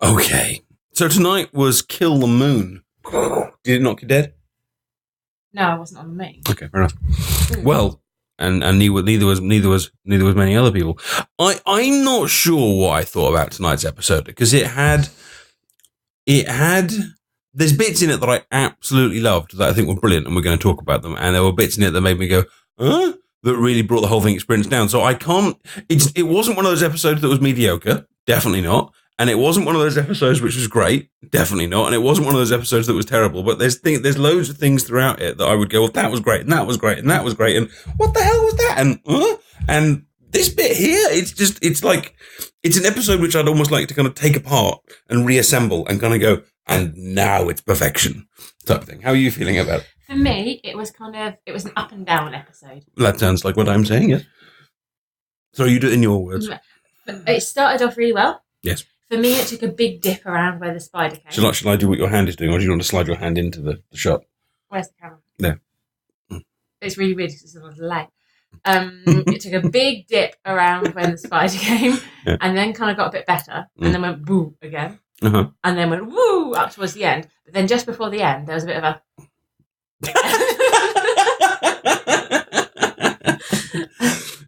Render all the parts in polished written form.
Okay. So tonight was Kill the Moon. Did it knock you dead? No, I wasn't on the moon. Okay, fair enough. Well, and neither was many other people. I'm not sure what I thought about tonight's episode because it had there's bits in it that I absolutely loved that I think were brilliant, and we're going to talk about them. And there were bits in it that made me go, huh? That really brought the whole thing experience down. So I can't. It wasn't one of those episodes that was mediocre. Definitely not. And it wasn't one of those episodes which was great. Definitely not. And it wasn't one of those episodes that was terrible. But there's loads of things throughout it that I would go, well, that was great, and that was great, and that was great, and what the hell was that? And this bit here, it's like it's an episode which I'd almost like to kind of take apart and reassemble and kind of go, and now it's perfection type thing. How are you feeling about it? For me, it was an up and down episode. That sounds like what I'm saying, yes. So you do it in your words. It started off really well. Yes. For me, it took a big dip around where the spider came. Shall I do what your hand is doing, or do you want to slide your hand into the shot? Where's the camera? There. It's really weird because it's on a delay. It took a big dip around when the spider came, and then kind of got a bit better, and then went woo again, and then went woo up towards the end. But then just before the end, there was a bit of a...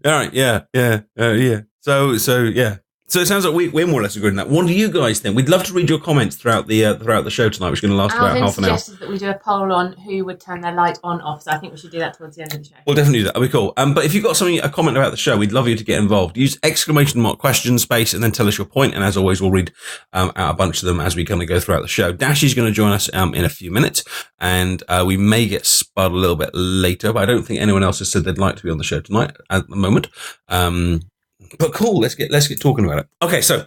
All right, yeah. So yeah. So it sounds like we're more or less agreeing on that. What do you guys think? We'd love to read your comments throughout the show tonight, which is going to last about half an hour. Alvin suggested that we do a poll on who would turn their light on off, so I think we should do that towards the end of the show. We'll definitely do that. That'll be cool. But if you've got a comment about the show, we'd love you to get involved. Use ! question space and then tell us your point. And as always, we'll read out a bunch of them as we kind of go throughout the show. Dashy's going to join us in a few minutes, and we may get Spud a little bit later, but I don't think anyone else has said they'd like to be on the show tonight at the moment. But cool, let's get talking about it. Okay, so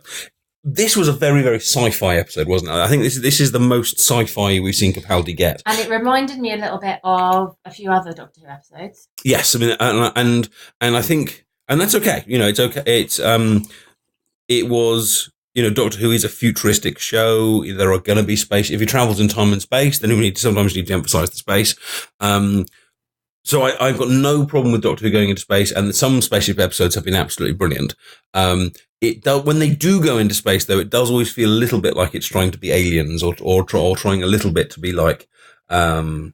this was a very, very sci-fi episode, wasn't it? I think this is the most sci-fi we've seen Capaldi get. And it reminded me a little bit of a few other Doctor Who episodes. Yes, I mean, and I think, and that's okay. You know, it's okay. It was, you know, Doctor Who is a futuristic show. There are going to be space. If he travels in time and space, then sometimes you need to emphasize the space. So I've got no problem with Doctor Who going into space, and some spaceship episodes have been absolutely brilliant. When they do go into space, though, it does always feel a little bit like it's trying to be Aliens, or trying a little bit to be like, you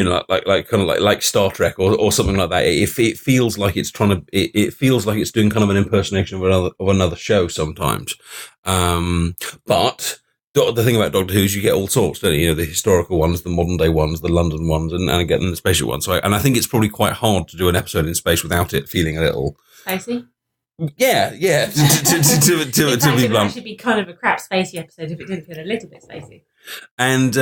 know, like kind of like Star Trek or something like that. It feels like it's trying to. It feels like it's doing kind of an impersonation of another show sometimes. But the thing about Doctor Who is you get all sorts, don't you? You know, the historical ones, the modern day ones, the London ones, and again the spaceship ones. So I think it's probably quite hard to do an episode in space without it feeling a little spacey. Yeah. to be blunt, it would actually be kind of a crap spacey episode if it didn't feel a little bit spacey. And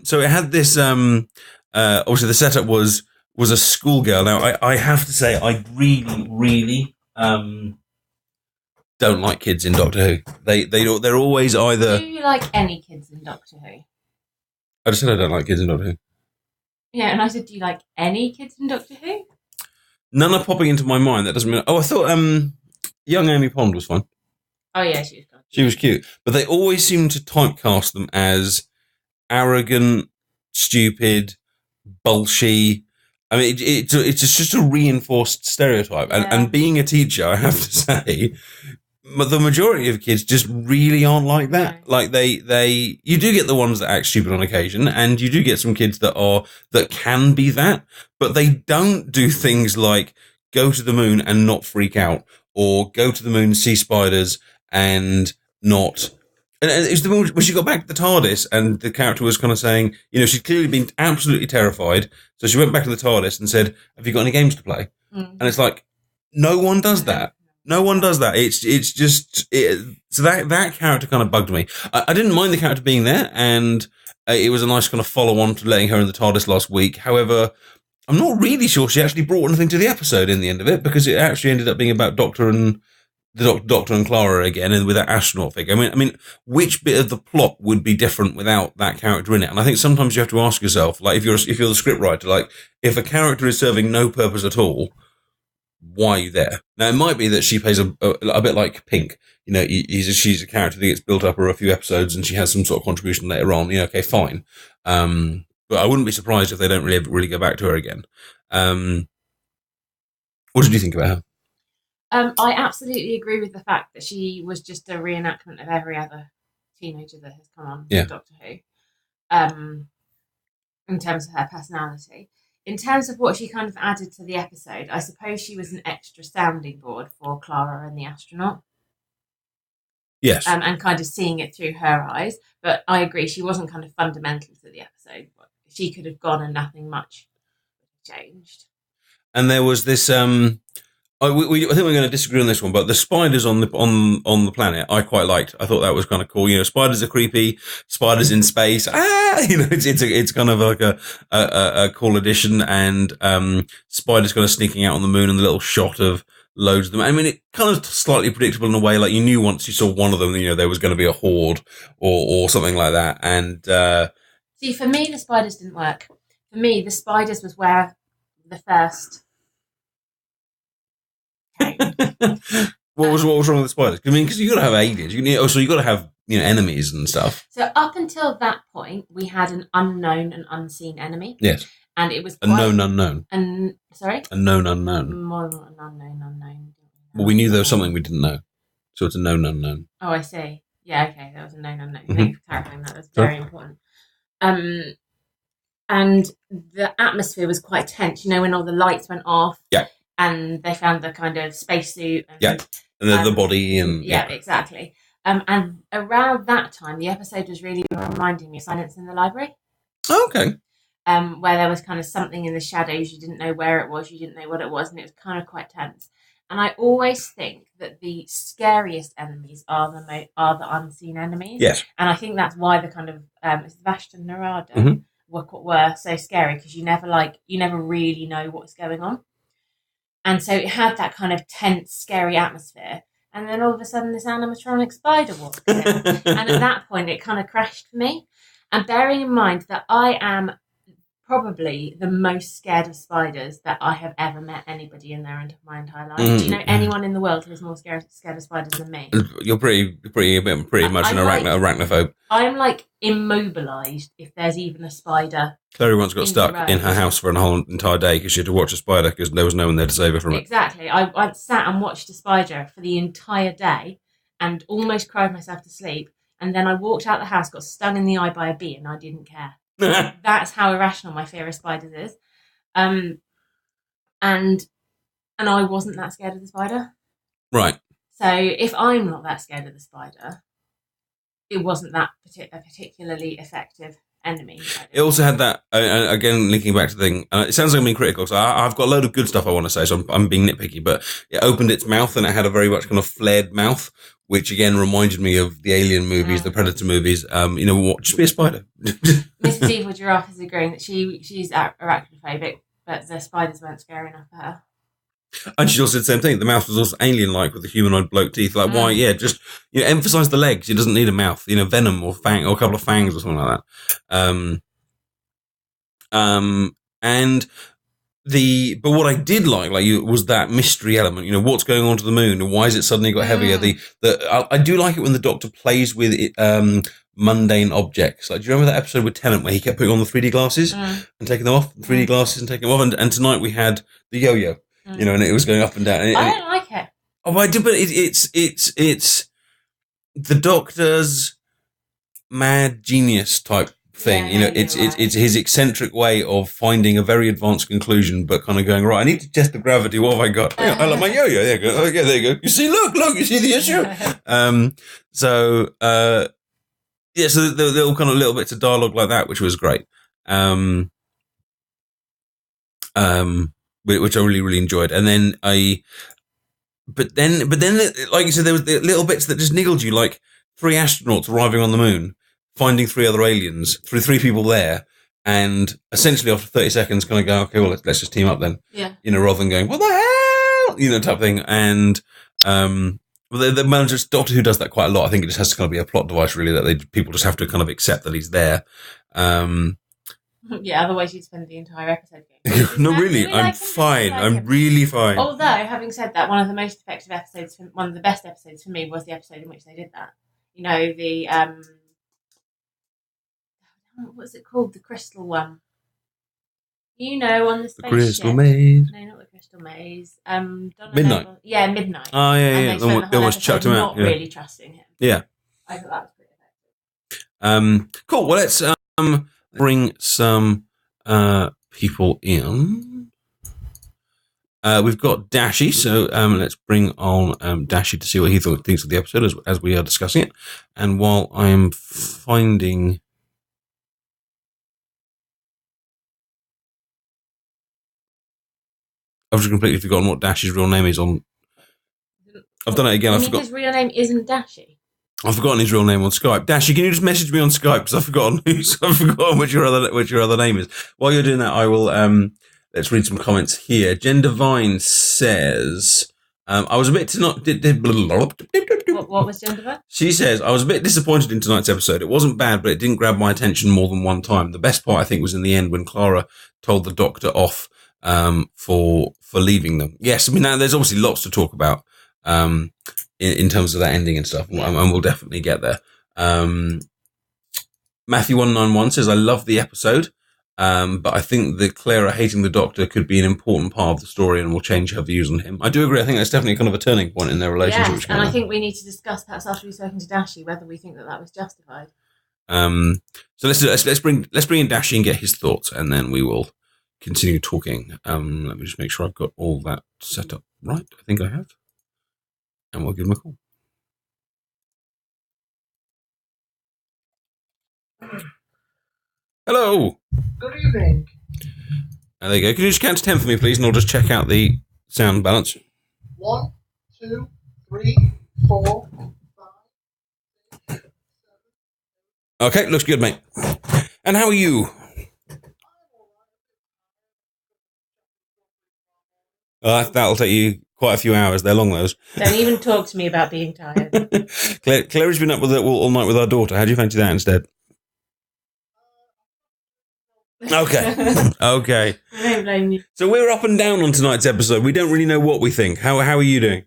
so it had this. Obviously, the setup was a schoolgirl. Now, I have to say, I really don't like kids in Doctor Who. They're always either. Do you like any kids in Doctor Who? I just said I don't like kids in Doctor Who. Yeah, and I said, do you like any kids in Doctor Who? None are popping into my mind. That doesn't mean. Oh, I thought young Amy Pond was fine. Oh yeah, she was good. She was cute, but they always seem to typecast them as arrogant, stupid, bullshit. I mean, it's just a reinforced stereotype. Yeah. And being a teacher, I have to say, the majority of kids just really aren't like that. Right. Like you do get the ones that act stupid on occasion, and you do get some kids that can be that, but they don't do things like go to the moon and not freak out, or go to the moon and see spiders and not. And it was the moment when she got back to the TARDIS and the character was kind of saying, you know, she'd clearly been absolutely terrified. So she went back to the TARDIS and said, have you got any games to play? Mm. And it's like, no one does that. No one does that. It's just, so that character kind of bugged me. I didn't mind the character being there, and it was a nice kind of follow on to letting her in the TARDIS last week. However, I'm not really sure she actually brought anything to the episode in the end of it, because it actually ended up being about Doctor and Clara again, and with that astronaut figure. I mean, which bit of the plot would be different without that character in it? And I think sometimes you have to ask yourself, like, if you're the script writer, like, if a character is serving no purpose at all, why are you there? Now, it might be that she plays a bit like Pink. You know, she's a character that gets built up over a few episodes, and she has some sort of contribution later on. Yeah, okay, fine. But I wouldn't be surprised if they don't really go back to her again. What did you think about her? I absolutely agree with the fact that she was just a reenactment of every other teenager that has come on Doctor Who. In terms of her personality. In terms of what she kind of added to the episode, I suppose she was an extra sounding board for Clara and the astronaut. Yes. And kind of seeing it through her eyes. But I agree, she wasn't kind of fundamental to the episode. She could have gone and nothing much changed. And there was this... I think we're going to disagree on this one, but the spiders on the planet, I quite liked. I thought that was kind of cool. Spiders are creepy. Spiders in space. It's kind of like a cool addition. And spiders kind of sneaking out on the moon, and the little shot of loads of them. I mean, it kind of slightly predictable in a way. Like you knew once you saw one of them, there was going to be a horde or something like that. And see, for me, the spiders didn't work. For me, the spiders was where the first. What was wrong with the spiders? I mean, because you got to have aliens. So you got to have enemies and stuff. So up until that point, we had an unknown and unseen enemy. Yes, and it was a known unknown. And sorry, a known unknown. More than an unknown. Well, we knew there was something we didn't know, so it's a known unknown. Oh, I see. Yeah, okay, that was a known unknown. Thank you for clarifying that. That's very important. And the atmosphere was quite tense. When all the lights went off. Yeah. And they found the kind of spacesuit. And the body. And yeah, exactly. And around that time, the episode was really reminding me of Silence in the Library. Oh, okay. Where there was kind of something in the shadows. You didn't know where it was. You didn't know what it was. And it was kind of quite tense. And I always think that the scariest enemies are the unseen enemies. Yes. And I think that's why the kind of Vashta Nerada were so scary, because you never really know what's going on. And so it had that kind of tense, scary atmosphere. And then all of a sudden, this animatronic spider walked in. And at that point, it kind of crashed for me. And bearing in mind that I am probably the most scared of spiders that I have ever met anybody in my entire life. Do you know anyone in the world who's more scared of spiders than me? You're pretty much an arachnophobe. I'm like immobilised if there's even a spider. Chloe once got stuck in her house for a whole entire day because she had to watch a spider because there was no one there to save her from it. Exactly. I sat and watched a spider for the entire day and almost cried myself to sleep. And then I walked out the house, got stung in the eye by a bee, and I didn't care. That's how irrational my fear of spiders is. And I wasn't that scared of the spider. Right. So if I'm not that scared of the spider, it wasn't that a particularly effective enemy. It also had that, again, linking back to the thing, it sounds like I'm being critical, so I've got a load of good stuff I want to say, so I'm being nitpicky, but it opened its mouth and it had a very much kind of flared mouth, which again reminded me of the Alien movies, the Predator movies. Just be a spider. Mrs. Evil Giraffe is agreeing that she's arachnophobic, but the spiders weren't scary enough for her. And she also said the same thing. The mouth was also alien-like with the humanoid bloke teeth. Like, why? Yeah, just emphasize the legs. It doesn't need a mouth. Venom or fang or a couple of fangs or something like that. But what I did like was that mystery element. What's going on to the moon and why has it suddenly got heavier? I do like it when the Doctor plays with it, mundane objects. Like, do you remember that episode with Tennant where he kept putting on the 3D glasses and taking them off? 3D glasses and taking them off. And tonight we had the yo-yo. And it was going up and down. I don't like it. Oh, I do, but it's the Doctor's mad genius type thing. It's his eccentric way of finding a very advanced conclusion, but kind of going, right, I need to test the gravity. What have I got? I like my yo-yo. There you go. Oh, yeah, there you go. You see, look, you see the issue. So there were kind of little bits of dialogue like that, which was great. Which I really, really enjoyed. And then but then, like you said, there was the little bits that just niggled you, like 3 astronauts arriving on the moon, finding 3 other aliens, 3 people there, and essentially after 30 seconds kind of go, okay, well, let's just team up then. Yeah. Rather than going, what the hell? Type thing. And, the manager's Doctor Who does that quite a lot. I think it just has to kind of be a plot device, really, that people just have to kind of accept that he's there. Yeah, otherwise you'd spend the entire episode going. No, really, I'm fine. I'm really fine. Although, having said that, one of the most effective episodes, one of the best episodes for me, was the episode in which they did that. The what's it called? The crystal one. You know, on the spaceship. The Crystal Maze. No, not the Crystal Maze. Midnight. Midnight. Oh, yeah. They almost chucked him out. Not really trusting him. Yeah. I thought that was pretty effective. Cool. Well, let's bring some people in. We've got Dashi, so let's bring on Dashi to see what he thinks of the episode as we are discussing it. And while I am finding... I've just completely forgotten what Dashi's real name is on... I've done it again. His real name isn't Dashi? I've forgotten his real name on Skype. Dashi, can you just message me on Skype? Because I've forgotten what your other name is. While you're doing that, I will... let's read some comments here. Jen Devine says... I was a bit... What was Jen Devine? She says, I was a bit disappointed in tonight's episode. It wasn't bad, but it didn't grab my attention more than one time. The best part, I think, was in the end when Clara told the doctor off for leaving them. Yes, I mean, now there's obviously lots to talk about in terms of that ending and stuff, and we'll definitely get there. Matthew191 says, I love the episode, but I think that Clara hating the doctor could be an important part of the story and will change her views on him. I do agree. I think that's definitely kind of a turning point in their relationship. Yes, and I think we need to discuss, perhaps after we've spoken to Dashi, whether we think that was justified. So let's bring in Dashi and get his thoughts, and then we will continue talking. Let me just make sure I've got all that set up right. I think I have. And we'll give him a call. Hello. Good evening. There you go. Can you just count to 10 for me, please? And I'll just check out the sound balance. 1, 2, 3, 4, 5, 6, 7. Okay, looks good, mate. And how are you? That'll take you quite a few hours. They're long, those. Don't even talk to me about being tired. Claire's been up with it all night with our daughter. How do you fancy that instead? Okay. Okay. I don't blame you. So we're up and down on tonight's episode. We don't really know what we think. How are you doing?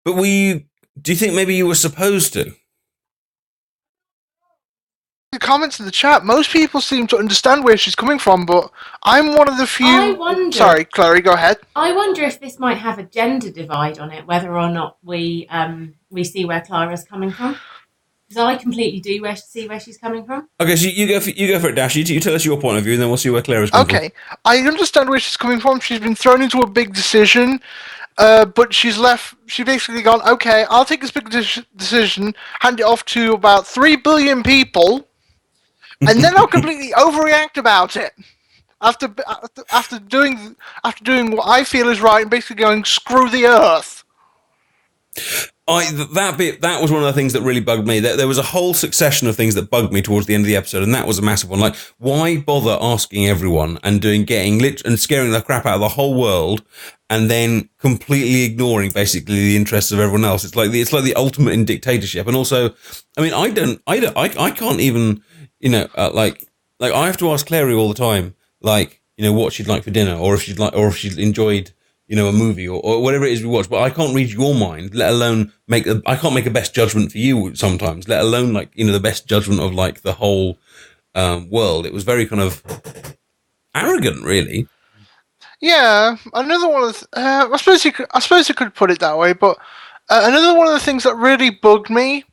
But do you think maybe you were supposed to? The comments in the chat, most people seem to understand where she's coming from, but I'm one of the few... I wonder... Sorry, Clary, go ahead. I wonder if this might have a gender divide on it, whether or not we see where Clara's coming from. Because I completely do see where she's coming from. Okay, so you go for it, Dash. You tell us your point of view, and then we'll see where Clara's coming from. Okay, I understand where she's coming from. She's been thrown into a big decision, but she's basically gone, okay, I'll take this big decision, hand it off to about 3 billion people, and then I'll completely overreact about it. After doing what I feel is right, and basically going, screw the Earth. That was one of the things that really bugged me. There was a whole succession of things that bugged me towards the end of the episode, and that was a massive one. Like, why bother asking everyone and and scaring the crap out of the whole world, and then completely ignoring basically the interests of everyone else? It's like the ultimate in dictatorship. And also, I mean, I can't even, like I have to ask Clary all the time, like, what she'd like for dinner, or if she'd enjoyed, a movie or whatever it is we watch, but I can't read your mind, let alone I can't make a best judgment for you sometimes, let alone the best judgment of like the whole world. It was very kind of arrogant, really. Yeah, another one of I suppose you could put it that way, but another one of the things that really bugged me,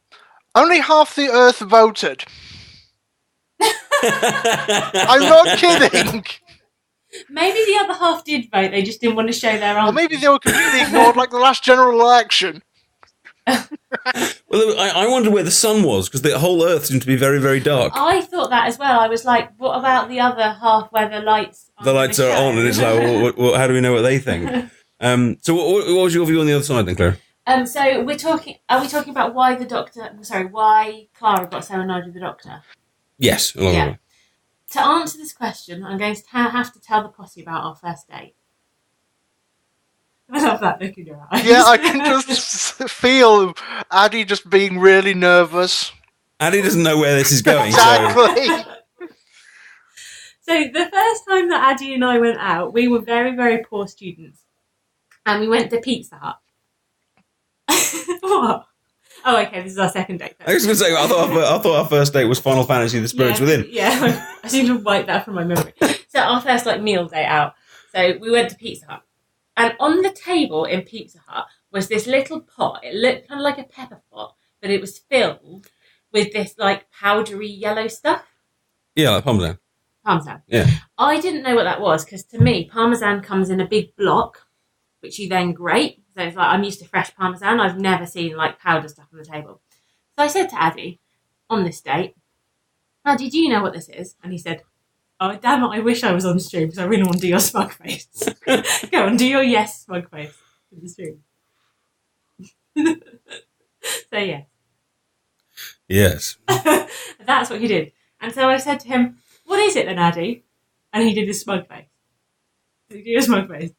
only half the Earth voted. I'm not kidding. Maybe the other half did vote, they just didn't want to show their answer. Or maybe they were completely ignored like the last general election. Well, I wondered where the sun was, because the whole Earth seemed to be very, very dark. I thought that as well. I was like, what about the other half where the lights are on, and it's like, well, how do we know what they think? So what was your view on the other side then, Claire? So are we talking about why Clara got so annoyed with the doctor? Yes, along the way. To answer this question, I'm going to have to tell the posse about our first date. I love that look in your eyes. Yeah, I can just feel Addie just being really nervous. Addie doesn't know where this is going. Exactly. So the first time that Addy and I went out, we were very, very poor students. And we went to Pizza Hut. What? Oh, okay, this is our second date. I was going to say, I thought our first date was Final Fantasy: The Spirits Within. Yeah, I seem to wipe that from my memory. So our first meal day out. So we went to Pizza Hut. And on the table in Pizza Hut was this little pot. It looked kind of like a pepper pot, but it was filled with this powdery yellow stuff. Yeah, like Parmesan. Parmesan. Yeah. I didn't know what that was because to me, Parmesan comes in a big block, which you then grate. So it's I'm used to fresh Parmesan. I've never seen powder stuff on the table. So I said to Addy on this date, Addy, do you know what this is? And he said, oh, damn it, I wish I was on stream because I really want to do your smug face. Go on, do your yes smug face in the stream. So, yeah. Yes. That's what he did. And so I said to him, what is it then, Addy? And he did his smug face. Did he do a smug face?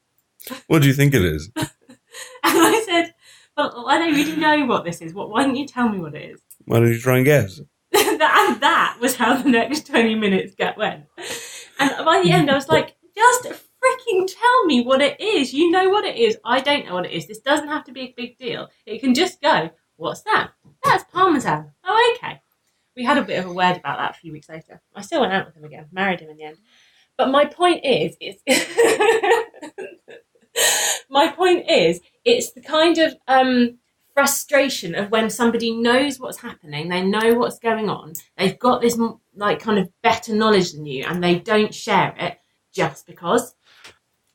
What do you think it is? And I said, well, I don't really know what this is. Why don't you tell me what it is? Why don't you try and guess? And that was how the next 20 minutes went. And by the end, I was like, just freaking tell me what it is. You know what it is. I don't know what it is. This doesn't have to be a big deal. It can just go, what's that? That's Parmesan. Oh, okay. We had a bit of a word about that a few weeks later. I still went out with him again, married him in the end. But my point is it's the kind of frustration of when somebody knows what's happening, they know what's going on, they've got this kind of better knowledge than you, and they don't share it just because,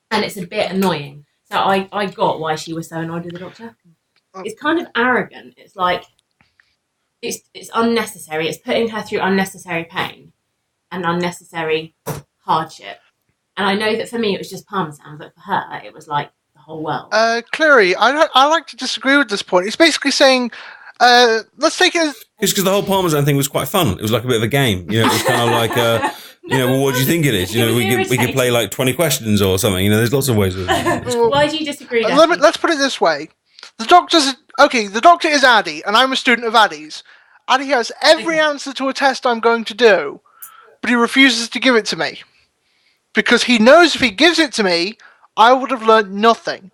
and it's a bit annoying. So I got why she was so annoyed with the doctor. It's kind of arrogant. It's it's unnecessary. It's putting her through unnecessary pain and unnecessary hardship. And I know that for me it was just Parmesan, but for her it was the whole world. Clary, I like to disagree with this point. It's basically saying, let's take it. Because the whole Parmesan thing was quite fun. It was like a bit of a game. It was kind of well, what do you think it is? We could play 20 questions or something. There's lots of ways of it. Why do you disagree? Let's put it this way. The doctor is Addy, and I'm a student of Addy's. Addy has every answer to a test I'm going to do, but he refuses to give it to me. Because he knows if he gives it to me, I would have learned nothing.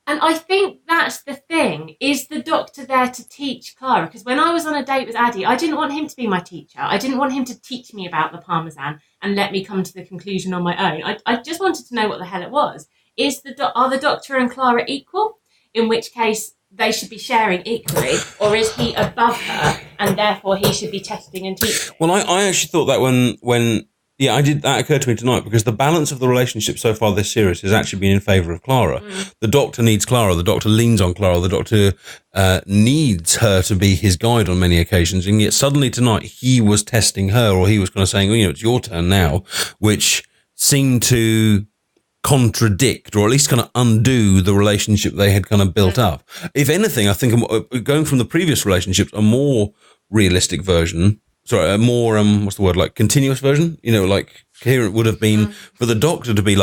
And I think that's the thing. Is the doctor there to teach Clara? Because when I was on a date with Addy, I didn't want him to be my teacher. I didn't want him to teach me about the Parmesan and let me come to the conclusion on my own. I just wanted to know what the hell it was. Are the doctor and Clara equal? In which case, they should be sharing equally. Or is he above her and therefore he should be testing and teaching? Well, I actually thought that when yeah, that occurred to me tonight, because the balance of the relationship so far this series has actually been in favour of Clara. The doctor needs Clara. The doctor leans on Clara. The doctor needs her to be his guide on many occasions. And yet suddenly tonight he was testing her, or he was kind of saying, it's your turn now, which seemed to contradict or at least kind of undo the relationship they had kind of built up. If anything, I think going from the previous relationships, a more realistic version, a more, continuous version, coherent would have been for the doctor to be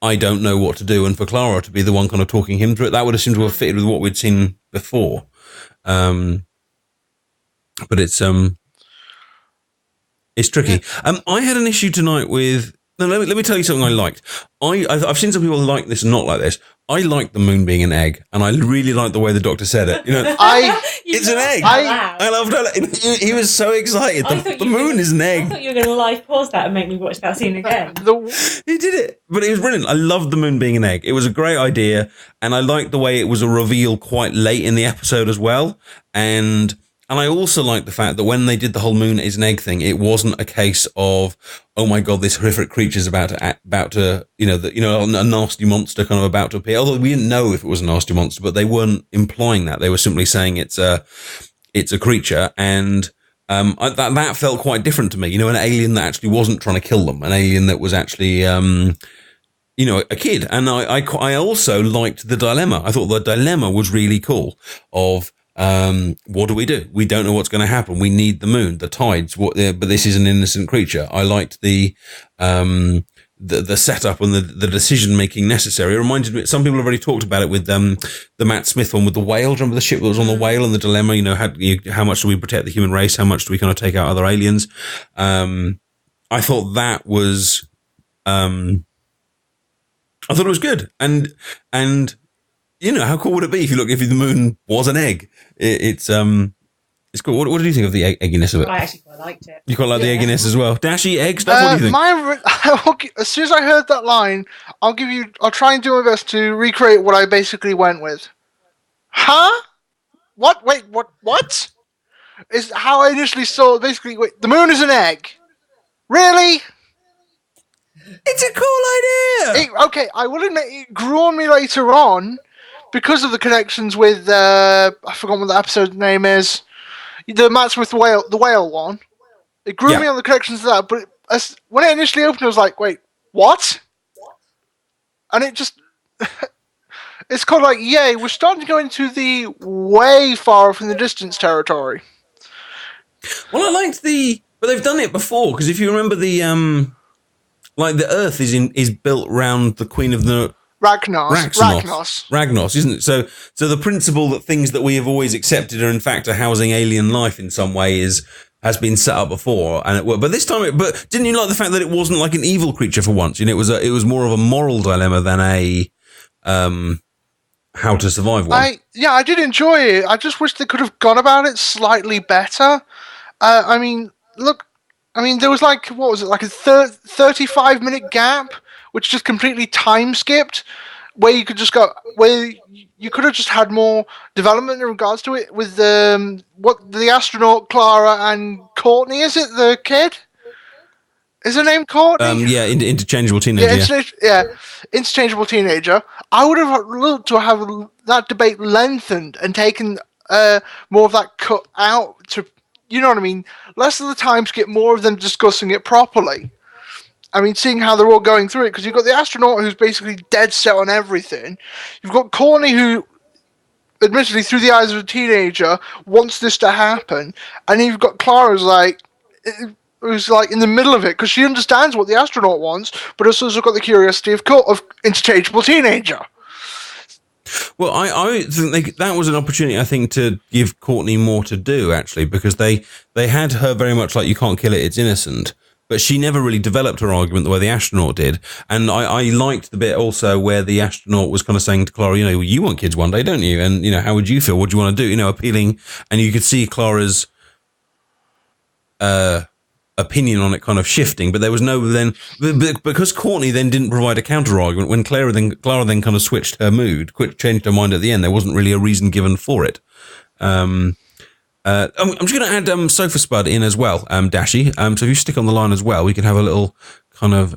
I don't know what to do, and for Clara to be the one kind of talking him through it. That would have seemed to have fitted with what we'd seen before. But it's tricky. I had an issue tonight with, let me tell you something I liked. I've seen some people like this and not like this. I like the moon being an egg, and I really like the way the doctor said it. It's an egg. I loved it. He was so excited. The moon is an egg. I thought you were going to live pause that and make me watch that scene again. He did it, but it was brilliant. I loved the moon being an egg. It was a great idea, and I liked the way it was a reveal quite late in the episode as well. And I also liked the fact that when they did the whole moon is an egg thing, it wasn't a case of, oh my God, this horrific creature's about to, a nasty monster kind of about to appear. Although we didn't know if it was a nasty monster, but they weren't implying that. They were simply saying it's a creature. And, that felt quite different to me. An alien that actually wasn't trying to kill them, an alien that was actually, a kid. And I also liked the dilemma. I thought the dilemma was really cool of, what do? We don't know what's going to happen. We need the moon, the tides, but this is an innocent creature. I liked the setup and the decision making necessary. It reminded me, some people have already talked about it with the Matt Smith one with the whale. Do you remember the ship that was on the whale and the dilemma? How much do we protect the human race? How much do we kind of take out other aliens? I I thought that was, I thought it was good, and how cool would it be if the moon was an egg? It's cool. What do you think of the egginess of it? I actually quite liked it. You quite like the egginess as well. Dashy egg stuff. What do you think? As soon as I heard that line, I'll try and do my best to recreate what I basically went with. Huh? What? Wait, what? Is how I initially saw. Basically, wait, the moon is an egg. Really? It's a cool idea. Okay, I will admit it grew on me later on because of the connections with I forgot what the episode name is. The Matt Smith the whale one. It grew me on the connections to that, but when it initially opened, I was like, wait, what? And it just it's kind of like, yay, we're starting to go into the way far from the distance territory. Well, I liked but they've done it before, because if you remember the Earth is built round the Queen of the Ragnos, isn't it? So the principle that things that we have always accepted are in fact a housing alien life in some way has been set up before, and it worked. But this time, but didn't you like the fact that it wasn't like an evil creature for once? It was more of a moral dilemma than a how to survive one. I did enjoy it. I just wish they could have gone about it slightly better. There was like a 35-minute gap, which just completely time skipped, where you could just go, where you could have just had more development in regards to it with the astronaut Clara and Courtney. Is it the kid? Is her name Courtney? Interchangeable teenager. Interchangeable teenager. I would have loved to have that debate lengthened and taken more of that cut out to, you know what I mean? Less of the time skip, more of them discussing it properly. I mean, seeing how they're all going through it, because you've got the astronaut who's basically dead set on everything. You've got Courtney who, admittedly through the eyes of a teenager, wants this to happen, and you've got Clara who's like in the middle of it because she understands what the astronaut wants, but also has got the curiosity of interchangeable teenager. Well, I think that was an opportunity, I think, to give Courtney more to do, actually, because they had her very much like, you can't kill it, it's innocent. But she never really developed her argument the way the astronaut did. And I liked the bit also where the astronaut was kind of saying to Clara, you want kids one day, don't you? And, how would you feel? What do you want to do? Appealing. And you could see Clara's opinion on it kind of shifting, but there was no then, because Courtney then didn't provide a counter argument. When Clara then kind of switched her mood, changed her mind at the end, there wasn't really a reason given for it. I'm just going to add Sofa Spud in as well, Dashy. So if you stick on the line as well, we can have a little kind of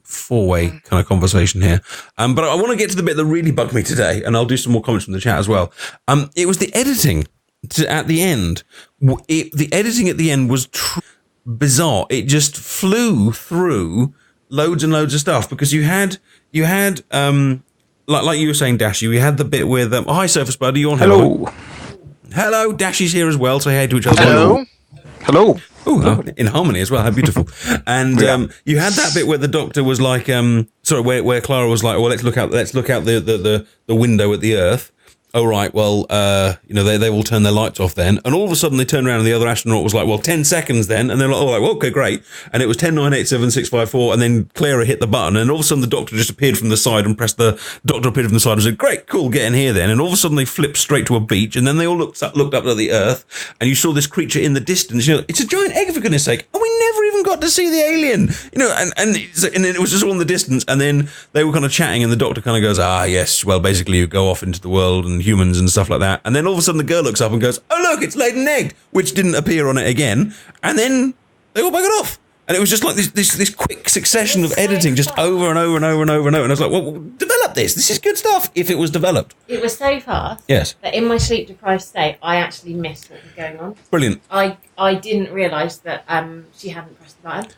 four-way kind of conversation here. But I want to get to the bit that really bugged me today, and I'll do some more comments from the chat as well. It was the editing at the end. The editing at the end was bizarre. It just flew through loads and loads of stuff, because you had like you were saying, Dashy, we had the bit with hi Sofa Spud, are you on? Hello, Dashy's here as well. Say hey to each other. Hello. Oh, in harmony as well. How beautiful. And you had that bit where the doctor was like, where Clara was like, well, let's look out the window at the Earth. Oh, right, well, they will turn their lights off then. And all of a sudden they turned around and the other astronaut was like, well, 10 seconds then. And they're like, well, okay, great. And it was 10, 9, 8, 7, 6, 5, 4. And then Clara hit the button. And all of a sudden the doctor just appeared from the side and said, great, cool, get in here then. And all of a sudden they flipped straight to a beach. And then they all looked up at the Earth. And you saw this creature in the distance. It's a giant egg, for goodness sake. And we never even got to see the alien. And it was just all in the distance. And then they were kind of chatting and the doctor kind of goes, yes, well, basically you go off into the world and humans and stuff like that. And then all of a sudden the girl looks up and goes, oh look, it's laid an egg, which didn't appear on it again. And then they all buggered off. And it was just like this quick succession of editing just over and over and over and over and over. And I was like, well, develop this. This is good stuff if it was developed. It was so fast that in my sleep deprived state, I actually missed what was going on. Brilliant. I didn't realise that she hadn't pressed the button.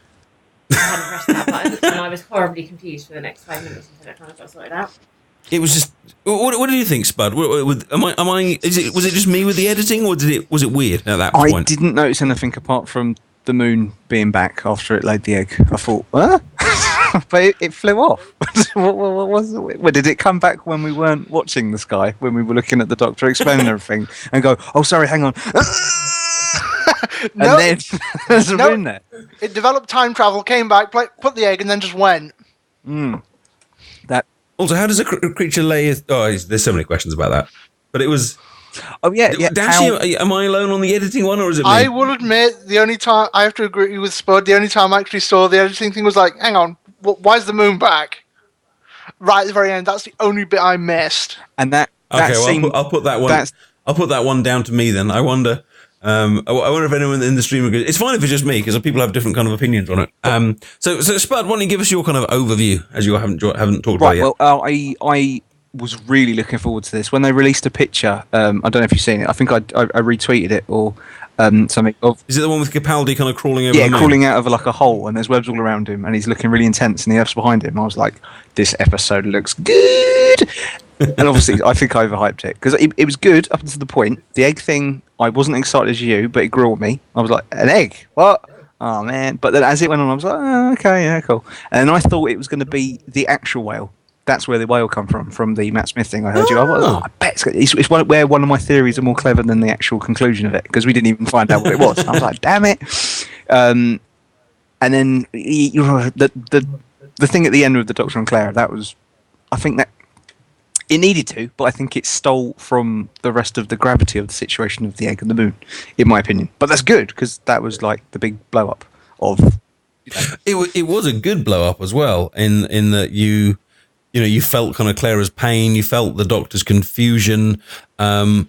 I hadn't pressed that button, and I was horribly confused for the next 5 minutes until it kind of got sorted out. It was just. What do you think, Spud? Was it just me with the editing, or was it weird at that point? I didn't notice anything apart from the moon being back after it laid the egg. I thought, what? But it flew off. What was it? Well, did it come back when we weren't watching the sky, when we were looking at the doctor explaining everything, and go, oh, sorry, hang on. No, then there's a no. moon there. It developed time travel, came back, put the egg, and then just went. That. Also, how does a creature lay? There's so many questions about that. But it was. Oh yeah. Dashi, am I alone on the editing one, or is it me? I will admit, the only time I have to agree with Spud, the only time I actually saw the editing thing was like, hang on, why is the moon back? Right at the very end. That's the only bit I missed. And that. Okay, scene, I'll put that one. I'll put that one down to me then. I wonder. I wonder if anyone in the stream agrees. It's fine if it's just me because people have different kind of opinions on it. So Spud, why don't you give us your kind of overview as you haven't talked about it yet? Well, I was really looking forward to this when they released a picture. I don't know if you've seen it. I think I retweeted it or something. Is it the one with Capaldi kind of crawling over? Yeah, crawling out of like a hole, and there's webs all around him, and he's looking really intense, and the Earth's behind him. I was like, this episode looks good. And obviously, I think I overhyped it because it was good up until the point. The egg thing, I wasn't excited as you, but it grew on me. I was like, an egg? What? Oh man! But then as it went on, I was like, oh, okay, yeah, cool. And I thought it was going to be the actual whale. That's where the whale come from the Matt Smith thing I heard you. I was like, I bet it's where one of my theories are more clever than the actual conclusion of it because we didn't even find out what it was. I was like, damn it! And then the thing at the end with the Doctor and Clara, that was, I think that. It needed to, but I think it stole from the rest of the gravity of the situation of the egg and the moon, in my opinion. But that's good because that was like the big blow up of. It was a good blow up as well in that you felt kind of Clara's pain, you felt the Doctor's confusion, but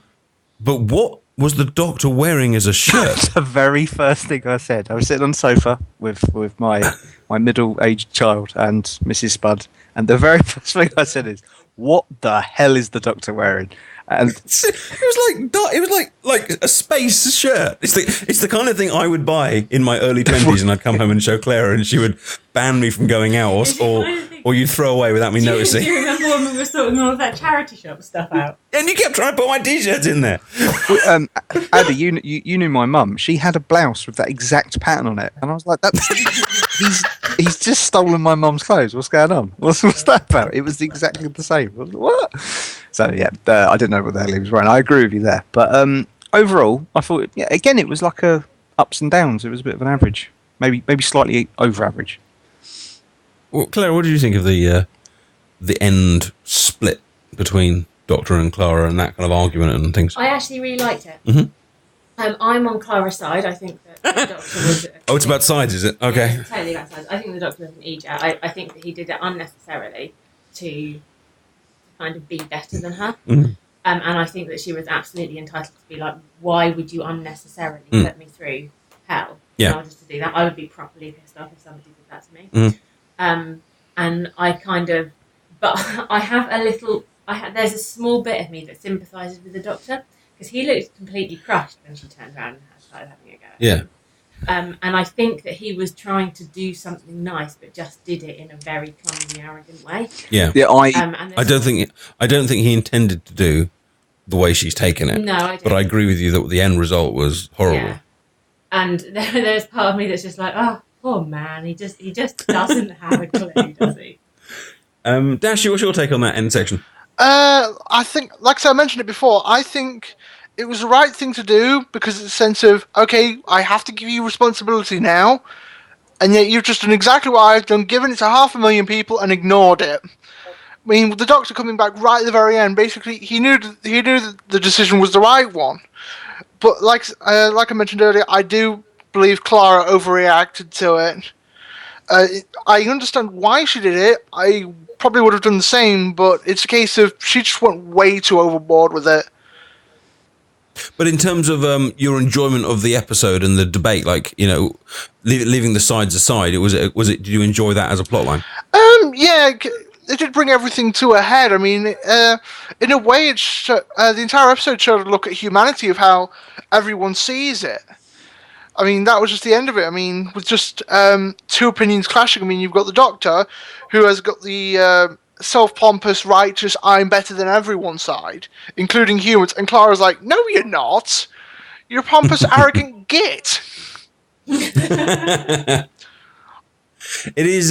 what was the Doctor wearing as a shirt? That's the very first thing I said. I was sitting on the sofa with my middle aged child and Mrs. Spud, and the very first thing I said is, what the hell is the Doctor wearing? And it was like a space shirt. It's the kind of thing I would buy in my early 20s, and I'd come home and show Clara, and she would ban me from going out, or you'd throw away without me noticing. Do you remember when we were sorting all of that charity shop stuff out? And you kept trying to put my t-shirts in there. Addy, you knew my mum. She had a blouse with that exact pattern on it, and I was like, he's just stolen my mum's clothes. What's going on? What's that about? It was exactly the same. I was like, what? So yeah, I didn't know what the hell he was wearing. I agree with you there, but overall, I thought again it was like a ups and downs. It was a bit of an average, maybe slightly over average. Well, Claire, what did you think of the end split between Doctor and Clara and that kind of argument and things? I actually really liked it. Mm-hmm. I'm on Clara's side. I think that the Doctor was... it's about sides, is it? Okay. Yeah, it's totally about sides. I think the Doctor was an idiot. I think that he did it unnecessarily to kind of be better than her. Mm. And I think that she was absolutely entitled to be like, why would you unnecessarily put me through hell? Yeah. In order to do that? I would be properly pissed off if somebody did that to me. And I kind of... But I have a little... there's a small bit of me that sympathises with the Doctor, because he looked completely crushed when she turned around and started having a go at him. And I think that he was trying to do something nice, but just did it in a very clumsy, arrogant way. Yeah. I don't think he intended to do the way she's taken it. No, I don't. But I agree with you that the end result was horrible. Yeah. And there's part of me that's just like, oh, poor man, he just doesn't have a clue, does he? Dashi, what's your take on that end section? I think, like I mentioned it before, I think it was the right thing to do because it's a sense of, okay, I have to give you responsibility now, and yet you've just done exactly what I've done, given it to 500,000 people and ignored it. I mean, the Doctor coming back right at the very end, basically, he knew that the decision was the right one. But like I mentioned earlier, I do believe Clara overreacted to it. I understand why she did it. I probably would have done the same, but it's a case of she just went way too overboard with it. But in terms of your enjoyment of the episode and the debate, like, you know, leaving the sides aside, did you enjoy that as a plotline? Yeah, it did bring everything to a head. I mean, in a way, the entire episode showed a look at humanity of how everyone sees it. I mean, that was just the end of it. I mean, with just two opinions clashing. I mean, you've got the Doctor, who has got the self-pompous, righteous, I'm better than everyone side, including humans, and Clara's like, no, you're not. You're a pompous, arrogant git. It is,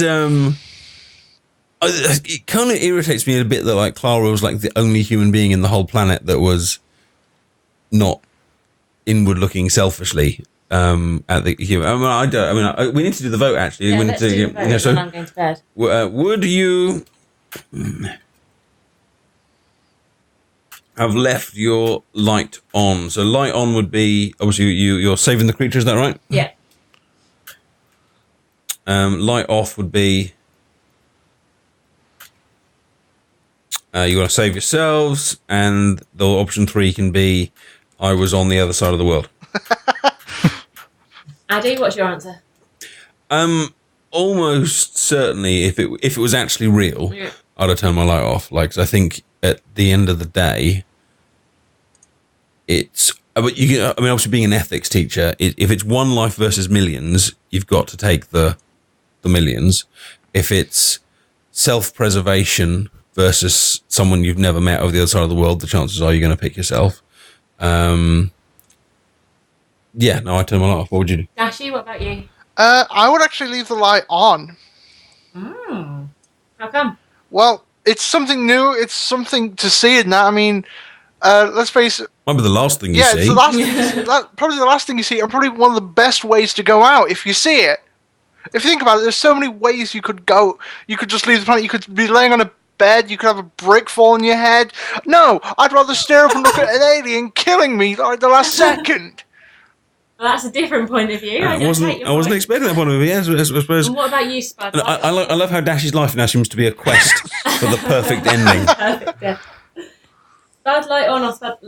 it kind of irritates me a bit that, like, Clara was, like, the only human being in the whole planet that was not inward-looking selfishly. at the we need to do the vote actually. Yeah, we need let's to, do the vote, so and I'm going to bed. would you have left your light on? So light on would be obviously you're saving the creature. Is that right? Yeah. Light off would be you want to save yourselves, and the option 3 can be I was on the other side of the world. Addy, what's your answer? Almost certainly, if it was actually real, Yeah. I'd have turned my light off. Like, 'cause I think at the end of the day, it's. But obviously, being an ethics teacher, if it's one life versus millions, you've got to take the millions. If it's self-preservation versus someone you've never met over the other side of the world, the chances are you're going to pick yourself. Yeah, no, I turn my light off. What would you do? Dashi, what about you? I would actually leave the light on. How come? Well, it's something new. It's something to see in that. I mean, let's face it. Might be the last thing you Yeah, see. it's the last, probably the last thing you see, and probably one of the best ways to go out if you see it. If you think about it, there's so many ways you could go. You could just leave the planet. You could be laying on a bed. You could have a brick fall on your head. No, I'd rather stare up and look at an alien killing me like the last second. Well, that's a different point of view. I wasn't expecting that point of view. I suppose. And what about you, Spud? I love how Dashi's life now seems to be a quest for the perfect ending. Perfect death. Spud light on or Spud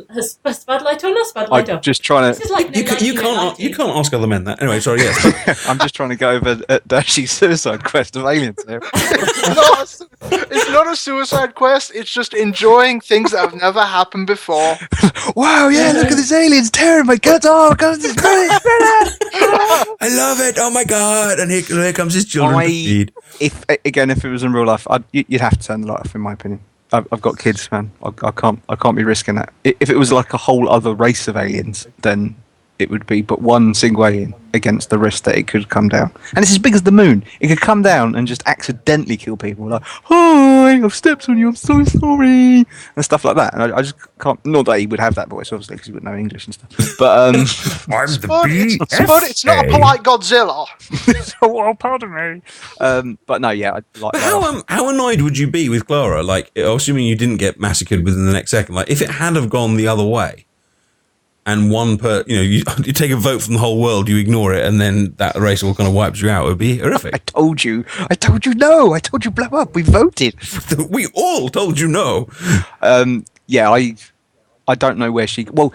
light on or Spud light I'm off? just trying This is to. like You can't ask other men that. Anyway, sorry. Yes. I'm just trying to go over Dashi's suicide quest of aliens here. It's not a suicide quest. It's just enjoying things that have never happened before. Wow, yeah, look at this alien's tearing my guts off. It's brilliant. I love it. Oh my god! And here comes his children to feed. If it was in real life, you'd have to turn the light off, in my opinion. I've got kids, man. I can't be risking that. If it was like a whole other race of aliens, then it would be but one single alien against the risk that it could come down. And it's as big as the moon. It could come down and just accidentally kill people. Like, hi, I've stepped on you, I'm so sorry. And stuff like that. And I just can't, not that he would have that voice, obviously, because he wouldn't know English and stuff. But, Spud, it's not a polite Godzilla. oh, pardon me. But no, yeah, I'd like that. How annoyed would you be with Clara? Like, assuming you didn't get massacred within the next second. Like, if it had have gone the other way, and you take a vote from the whole world, you ignore it, and then that race all kind of wipes you out. It would be horrific. I told you no. I told you blow up. We voted. We all told you no. Yeah, I don't know where she's got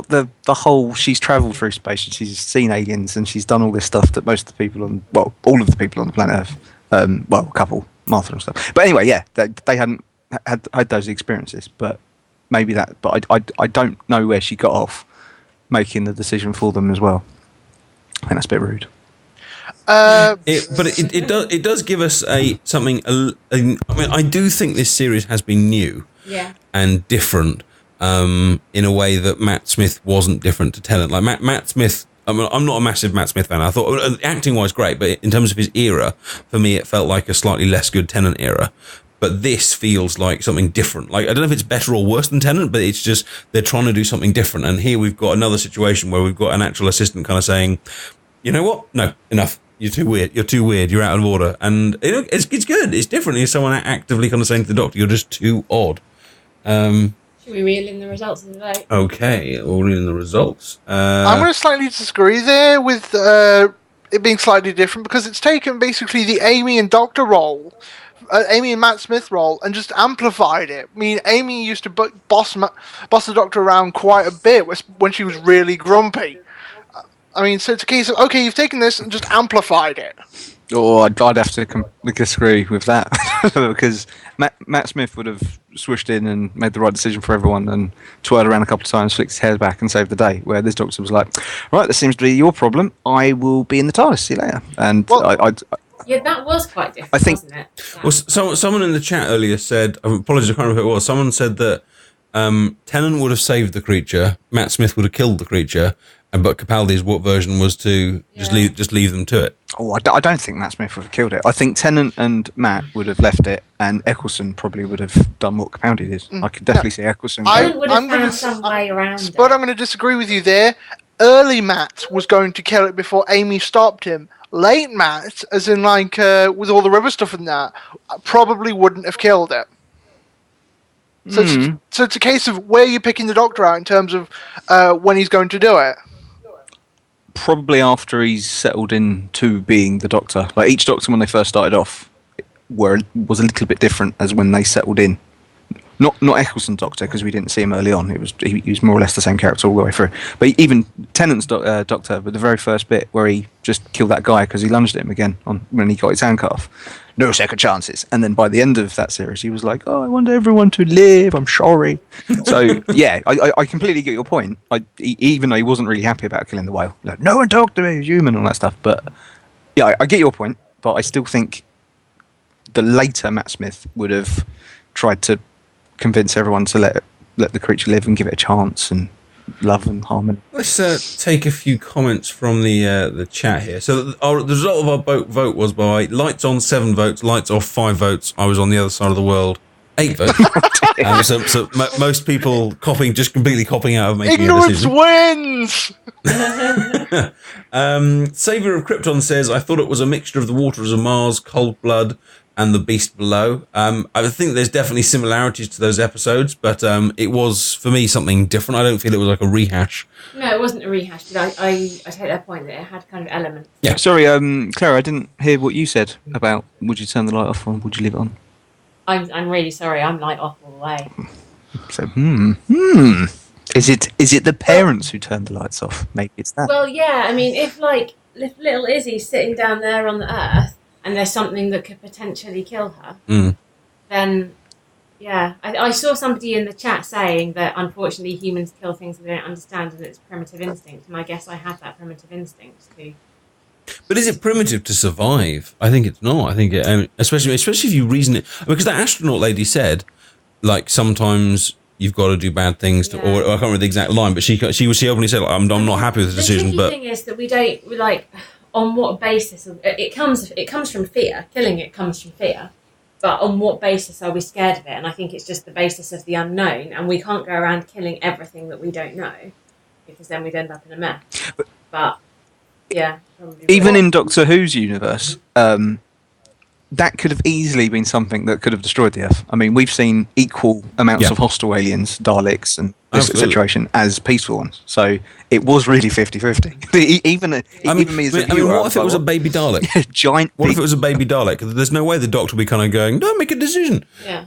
the whole, she's travelled through space and she's seen aliens and she's done all this stuff that most of the people all of the people on the planet have. A couple, Martha and stuff. But anyway, yeah, they hadn't had those experiences, but maybe that. But I don't know where she got off making the decision for them as well. I think that's a bit rude. It does give us something. I do think this series has been new, and different, in a way that Matt Smith wasn't different to Tennant. Like Matt Smith, I'm not a massive Matt Smith fan. I thought acting wise great, but in terms of his era, for me it felt like a slightly less good Tennant era. But this feels like something different. Like, I don't know if it's better or worse than Tennant, but it's just they're trying to do something different. And here we've got another situation where we've got an actual assistant kind of saying, you know what? No, enough. You're too weird. You're out of order. And it's good. It's different. It's someone actively kind of saying to the doctor, you're just too odd. Should we reel in the results of the vote? Okay, we'll reel in the results. I'm going to slightly disagree there with it being slightly different, because it's taken basically the Amy and Doctor role, Amy and Matt Smith role, and just amplified it. I mean, Amy used to boss the Doctor around quite a bit when she was really grumpy. I mean, so it's a case of, okay, you've taken this and just amplified it. Oh, I'd have to disagree with that because Matt Smith would have swooshed in and made the right decision for everyone and twirled around a couple of times, flicked his hair back and saved the day, where this Doctor was like, right, this seems to be your problem. I will be in the TARDIS. See you later. And yeah, that was quite different, I think, wasn't it? Well, someone in the chat earlier said, apologies, I can't remember who it was, someone said that Tennant would have saved the creature, Matt Smith would have killed the creature, but Capaldi's version was to just leave them to it. Oh, I don't think Matt Smith would have killed it. I think Tennant and Matt would have left it, and Eccleston probably would have done what Capaldi did. I could definitely see Eccleston. I would have found some way around it. But I'm going to disagree with you there. early Matt was going to kill it before Amy stopped him. Late Matt, as in like with all the river stuff and that, probably wouldn't have killed it. So, it's a case of where you're picking the Doctor out in terms of when he's going to do it. Probably after he's settled into being the Doctor. Like each Doctor when they first started off was a little bit different as when they settled in. Not Eccleston's Doctor, because we didn't see him early on. He was more or less the same character all the way through. But even Tennant's Doctor, with the very first bit where he just killed that guy because he lunged at him again when he got his hand cut off. No second chances. And then by the end of that series, he was like, "Oh, I want everyone to live. I'm sorry." So yeah, I completely get your point. Even though he wasn't really happy about killing the whale, like, no one talked to me, he's human, and all that stuff. But yeah, I get your point. But I still think the later Matt Smith would have tried to convince everyone to let the creature live and give it a chance and love and harmony. Let's take a few comments from the chat here. So the result of our vote was by lights on 7 votes, lights off 5 votes. I was on the other side of the world, 8 votes. So most people completely copying out of making a decision. Ignorance wins. Savior of Krypton says, I thought it was a mixture of the waters of Mars, Cold Blood, and the Beast Below. I think there's definitely similarities to those episodes, but it was, for me, something different. I don't feel it was like a rehash. No, it wasn't a rehash, but I take that point that it had kind of elements. Yeah. Sorry, Clara, I didn't hear what you said about would you turn the light off or would you leave it on? I'm really sorry, I'm light off all the way. So, Is it the parents who turned the lights off? Maybe it's that. Well, yeah, I mean, if little Izzy's sitting down there on the Earth, and there's something that could potentially kill her, then, yeah. I saw somebody in the chat saying that, unfortunately, humans kill things that they don't understand, and it's primitive instinct, and I guess I have that primitive instinct, too. But is it primitive to survive? I think it's not. I think, especially if you reason it... Because that astronaut lady said, like, sometimes you've got to do bad things, or I can't remember the exact line, but she openly said, like, I'm not happy with the decision, but... The thing is that we don't, on what basis it comes from fear. Killing it comes from fear, but on what basis are we scared of it? And I think it's just the basis of the unknown, and we can't go around killing everything that we don't know, because then we'd end up in a mess. But yeah, even in Doctor Who's universe, that could have easily been something that could have destroyed the Earth. I mean, we've seen equal amounts of hostile aliens, Daleks, and this situation as peaceful ones. So it was really 50-50. Even me as a viewer, what if it was a baby Dalek? Giant. What if it was a baby Dalek? There's no way the Doctor would be kind of going, don't make a decision. Yeah.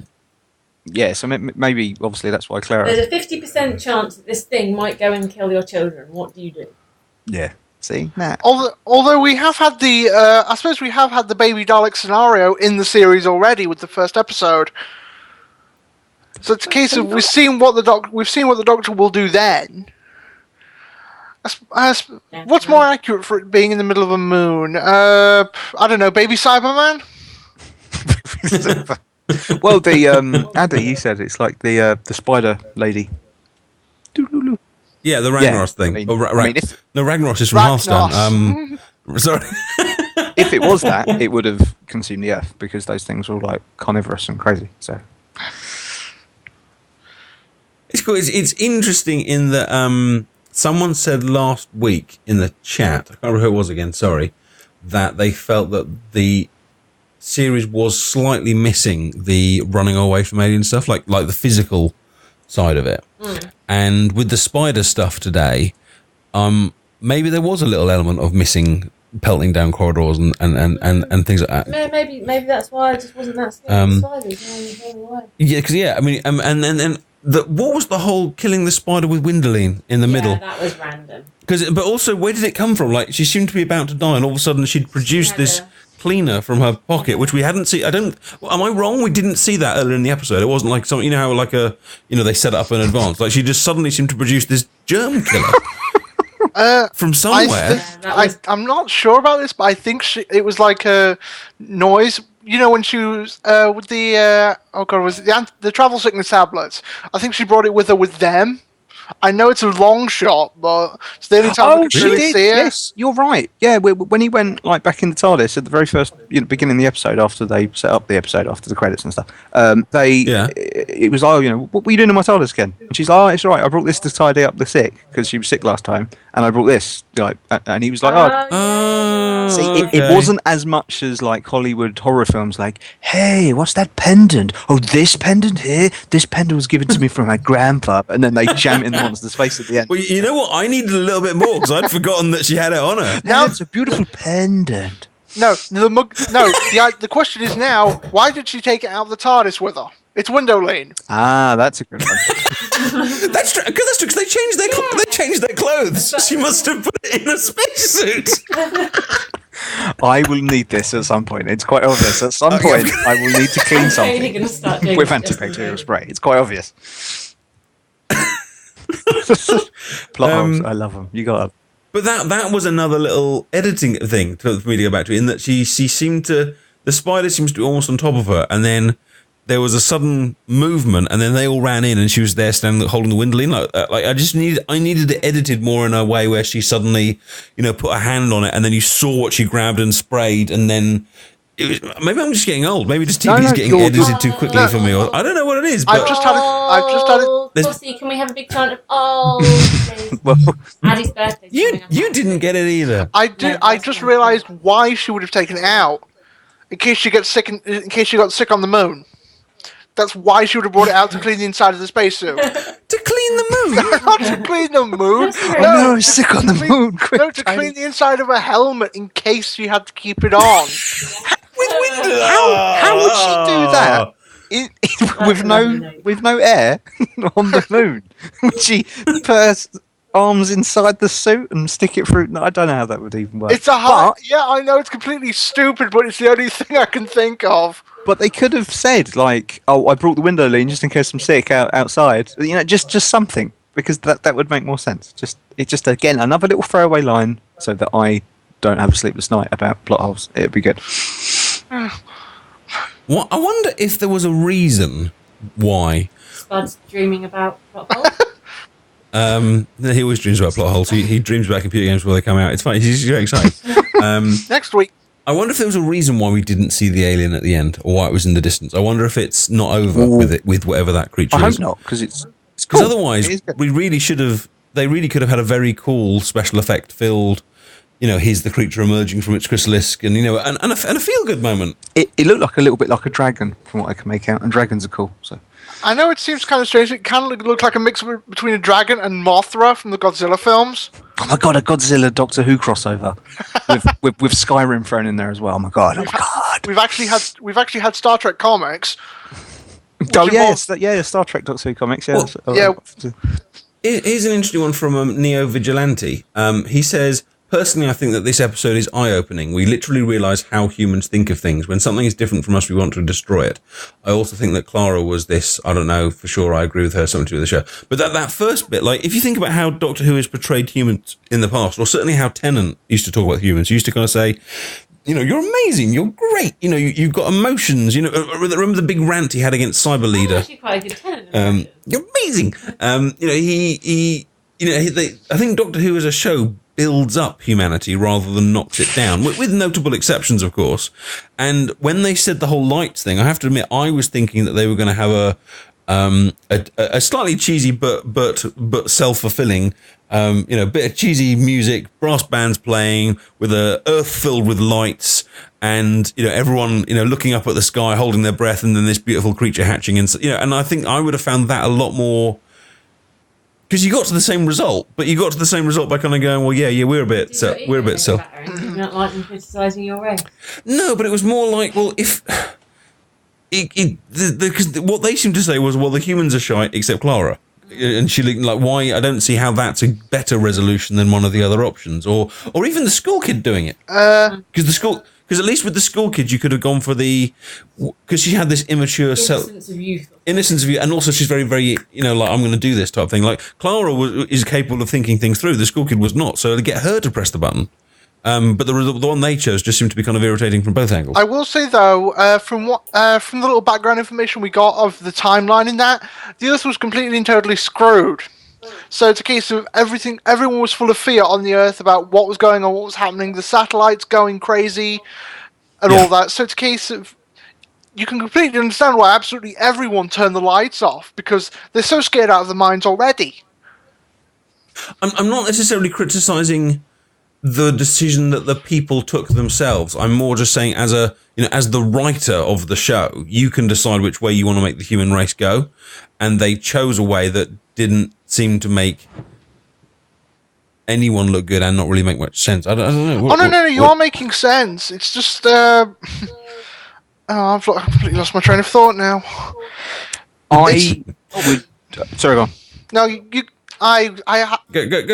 Yeah, so maybe, obviously, that's why Clara... There's a 50% chance that this thing might go and kill your children. What do you do? Yeah. See, nah. Although we have had I suppose we have had the baby Dalek scenario in the series already with the first episode. So it's a case of we've seen what the Doctor will do then. What's more accurate for it being in the middle of a moon? I don't know, baby Cyberman. Well, the Addy, you said it's like the spider lady. Yeah, the Ragnaros thing. No, Ragnaros is from Hearthstone. Sorry. If it was that, it would have consumed the Earth, because those things were all like carnivorous and crazy. So it's cool. It's interesting in that someone said last week in the chat, I can't remember who it was again, sorry, that they felt that the series was slightly missing the running away from alien stuff, like the physical side of it. And with the spider stuff today, maybe there was a little element of missing pelting down corridors and things like that. Maybe that's why I just wasn't that scared of spiders. Yeah, because I mean, and what was the whole killing the spider with Windeline in the middle? That was random. But also, where did it come from? Like, she seemed to be about to die, and all of a sudden she'd produced this cleaner from her pocket, which we hadn't seen. Am I wrong? We didn't see that earlier in the episode. It wasn't like something, you know how they set it up in advance. Like, she just suddenly seemed to produce this germ killer from somewhere. I'm not sure about this, but I think it was like a noise. You know, when she was with the was it the travel sickness tablets? I think she brought it with her with them. I know it's a long shot, but it's the only time we can really see it. Yes, you're right. Yeah, when he went like back in the TARDIS at the very first beginning of the episode, after they set up the episode, after the credits and stuff, it was what were you doing in my TARDIS again? And she's like, oh, it's all right. I brought this to tidy up the sick because she was sick last time, and I brought this. And he was like, See, it wasn't as much as like Hollywood horror films, like, hey, what's that pendant? Oh, this pendant here. This pendant was given to me from my grandpa, and then they jam it in the monster's face at the end. Well, you know what? I needed a little bit more because I'd forgotten that she had it on her. Now it's a beautiful pendant. The question is now, why did she take it out of the TARDIS with her? It's window lane. Ah, that's a good one. That's true. Because they changed their clothes. She must have put it in a spacesuit. I will need this at some point. It's quite obvious. At some point, I will need to clean something with antibacterial spray. It's quite obvious. Plot holes. I love them. You got it. But that was another little editing thing for me to go back to, in that she seemed to, the spider seems to be almost on top of her, and then there was a sudden movement, and then they all ran in, and she was there standing holding the window in. Like I needed it edited more in a way where she suddenly, put a hand on it, and then you saw what she grabbed and sprayed, and then maybe I'm just getting old. Maybe just TV's getting edited too quickly for me, or I don't know what it is. But I've just had it. Pussy, can we have a big chant of please? Well, Addie's birthday. You didn't get it either. I did. I just realised why she would have taken it out, in case she gets sick. In case she got sick on the moon. That's why she would have brought it out to clean the inside of the spacesuit. To clean the moon? Not to clean the moon. no, he's sick on the moon. No, to clean the inside of a helmet in case she had to keep it on. With windows. How would she do that with no air on the moon? Would she put her arms inside the suit and stick it through? No, I don't know how that would even work. It's I know it's completely stupid, but it's the only thing I can think of. But they could have said, like, oh, I brought the window lean just in case I'm sick outside. Just something, because that would make more sense. It's just again another little throwaway line so that I don't have a sleepless night about plot holes. It'd be good. What, I wonder if there was a reason why. Spud's dreaming about plot holes. He always dreams about plot holes. He dreams about computer games before they come out. It's funny. He's very excited. Next week. I wonder if there was a reason why we didn't see the alien at the end, or why it was in the distance. I wonder if it's not over with whatever that creature is. I hope not, because it's cool. Because otherwise, we really should have. They really could have had a very cool special effect filled. Here's the creature emerging from its chrysalis, and and a feel good moment. It looked like a little bit like a dragon, from what I can make out, and dragons are cool. So I know it seems kind of strange. It kind of looked like a mix between a dragon and Mothra from the Godzilla films. Oh my god, a Godzilla Doctor Who crossover with Skyrim thrown in there as well. Oh my god. We've actually had Star Trek comics. Star Trek Doctor Who comics. Yeah. Here's an interesting one from Neo Vigilante. He says, personally, I think that this episode is eye-opening. We literally realise how humans think of things. When something is different from us, we want to destroy it. I also think that Clara was this, I don't know, for sure, I agree with her, something to do with the show. But that first bit, like, if you think about how Doctor Who has portrayed humans in the past, or certainly how Tennant used to talk about humans, he used to kind of say, you're amazing, you're great, you've got emotions, remember the big rant he had against Cyber Leader? Actually quite a good Tennant. You're amazing. I think Doctor Who as a show builds up humanity rather than knocks it down, with notable exceptions, of course. And when they said the whole lights thing, I have to admit, I was thinking that they were going to have a slightly cheesy but self-fulfilling, bit of cheesy music, brass bands playing, with a earth filled with lights, and everyone looking up at the sky, holding their breath, and then this beautiful creature hatching, and I think I would have found that a lot more. Because you got to the same result, but you got to the same result by kind of going, well, yeah, we're a bit self. You don't like them criticising your race. No, but it was more like, well, if because what they seemed to say was, well, the humans are shite except Clara, and she like, why? I don't see how that's a better resolution than one of the other options, or even the school kid doing it. Because at least with the school kids, you could have gone for because she had this immature innocence of youth, and also she's very, very, like, I'm going to do this type of thing. Like, Clara is capable of thinking things through. The school kid was not, so to get her to press the button. But the one they chose just seemed to be kind of irritating from both angles. I will say though, from the little background information we got of the timeline in that, the Earth was completely and totally screwed. So it's a case of everything. Everyone was full of fear on the Earth about what was going on, what was happening. The satellites going crazy, and all that. So it's a case of you can completely understand why absolutely everyone turned the lights off because they're so scared out of their minds already. I'm not necessarily criticising the decision that the people took themselves. I'm more just saying, as the writer of the show, you can decide which way you want to make the human race go, and they chose a way that didn't seem to make anyone look good and not really make much sense. I don't know. No, you are making sense. It's just I've completely lost my train of thought now. Sorry, go on. No, you. Go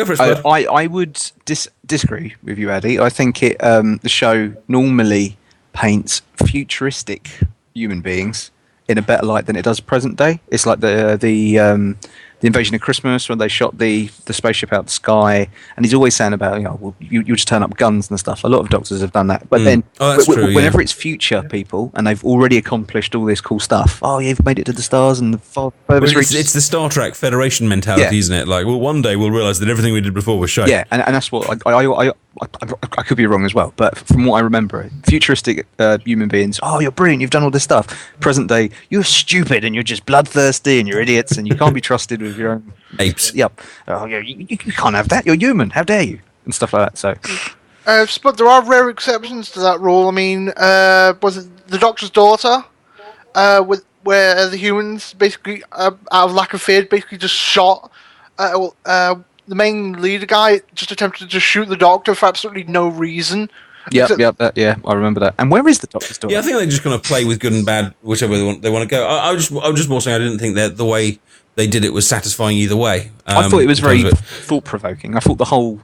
for it, Spud. I would disagree with you, Addy. I think the show normally paints futuristic human beings in a better light than it does present day. It's like the Invasion of Christmas when they shot the spaceship out the sky, and he's always saying about you just turn up guns and stuff. A lot of doctors have done that, but then whenever it's future people and they've already accomplished all this cool stuff, you've made it to the stars and the furthest reaches. It's the Star Trek Federation mentality, isn't it? Like, well, one day we'll realise that everything we did before was shite. Yeah, and that's what I could be wrong as well, but from what I remember, futuristic human beings, you're brilliant, you've done all this stuff. Present day, you're stupid and you're just bloodthirsty and you're idiots and you can't be trusted with your own apes. Yep. You can't have that. You're human. How dare you? And stuff like that. So, but there are rare exceptions to that rule. I mean, was it the Doctor's daughter, where the humans basically, out of lack of fear, basically just shot the main leader guy just attempted to shoot the Doctor for absolutely no reason. Yeah, I remember that. And where is the Doctor's daughter? Yeah, I think they're just going to play with good and bad, whichever they want to go. I was just more saying I didn't think that the way they did it was satisfying either way. I thought it was very thought-provoking. I thought the whole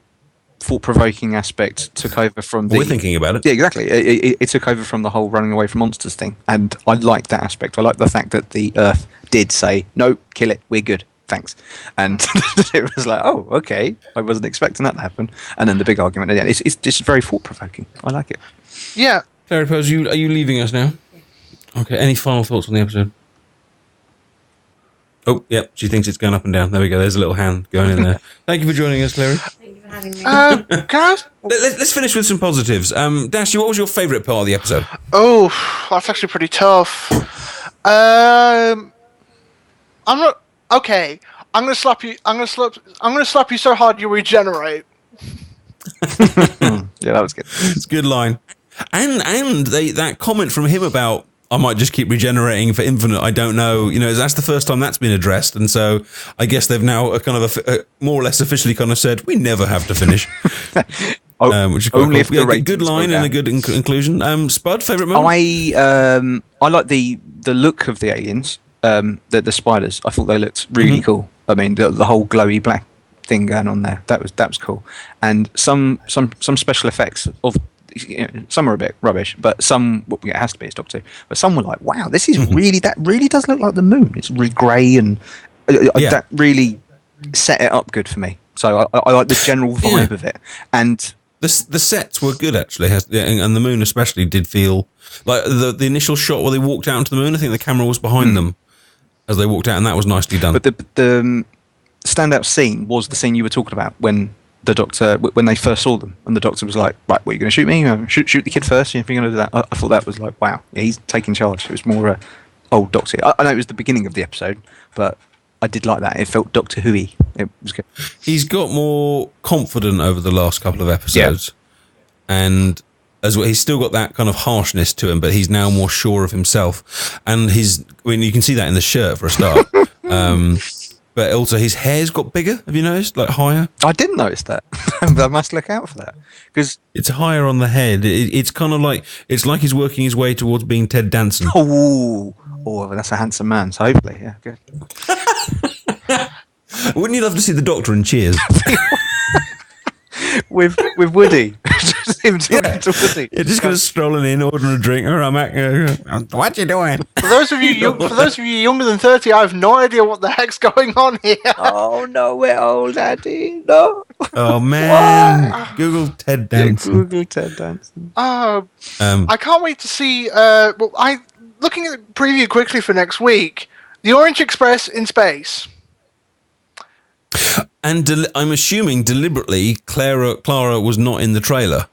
thought-provoking aspect took over from the... We're thinking about it. Yeah, exactly. It took over from the whole running away from monsters thing. And I liked that aspect. I liked the fact that the Earth did say, no, kill it, we're good. Thanks. And it was like, oh, okay. I wasn't expecting that to happen. And then the big argument at the end. It's just very thought-provoking. I like it. Yeah. Fairy Pose, are you leaving us now? Okay, any final thoughts on the episode? Oh, yep, she thinks it's going up and down. There we go, there's a little hand going in there. Thank you for joining us, Clary. Thank you for having me. Let's finish with some positives. Dashy, what was your favourite part of the episode? Oh, that's actually pretty tough. I'm not... Okay, I'm gonna slap you. I'm gonna slap you so hard you regenerate. Yeah, that was good. It's a good line. And that comment from him about I might just keep regenerating for infinite. I don't know. That's the first time that's been addressed, and so I guess they've now kind of more or less officially kind of said we never have to finish. Which is only if a good line and a good inclusion. Spud, favourite moment? I like the look of the aliens. The spiders, I thought they looked really cool. I mean, the whole glowy black thing going on there, that was cool. And some special effects of some are a bit rubbish, but some it has to be. It's Doctor Who. But some were like, wow, this is really that really does look like the moon. It's really grey and that really set it up good for me. So I like the general vibe of it. And the sets were good actually, and the moon especially did feel like the initial shot where they walked out into the moon. I think the camera was behind them as they walked out, and that was nicely done. But the standout scene was the scene you were talking about when the Doctor, when they first saw them, and the Doctor was like, "Right, what, are you going to shoot me? Shoot the kid first. If you're going to do that," I thought that was like, wow, he's taking charge. It was more old Doctor. I know it was the beginning of the episode, but I did like that. It felt Doctor Who-y. It was good. He's got more confident over the last couple of episodes, and as well, he's still got that kind of harshness to him, but he's now more sure of himself. And you can see that in the shirt for a start. But also his hair's got bigger. Have you noticed? Like higher? I didn't notice that. I must look out for that. Because it's higher on the head. It's kind of like, it's like he's working his way towards being Ted Danson. Oh, that's a handsome man. So hopefully, yeah, good. Wouldn't you love to see the Doctor in Cheers? with Woody. Just him talking to Woody. Yeah, just kind of strolling in, ordering a drink. All right, Mac, what you doing? For those of you younger than 30, I have no idea what the heck's going on here. Oh no, we're old, Daddy. No. Oh man, Google Ted Danson. Yeah, Google Ted Danson. I can't wait to see. Looking at the preview quickly for next week, the Orange Express in space. And I'm assuming deliberately Clara was not in the trailer.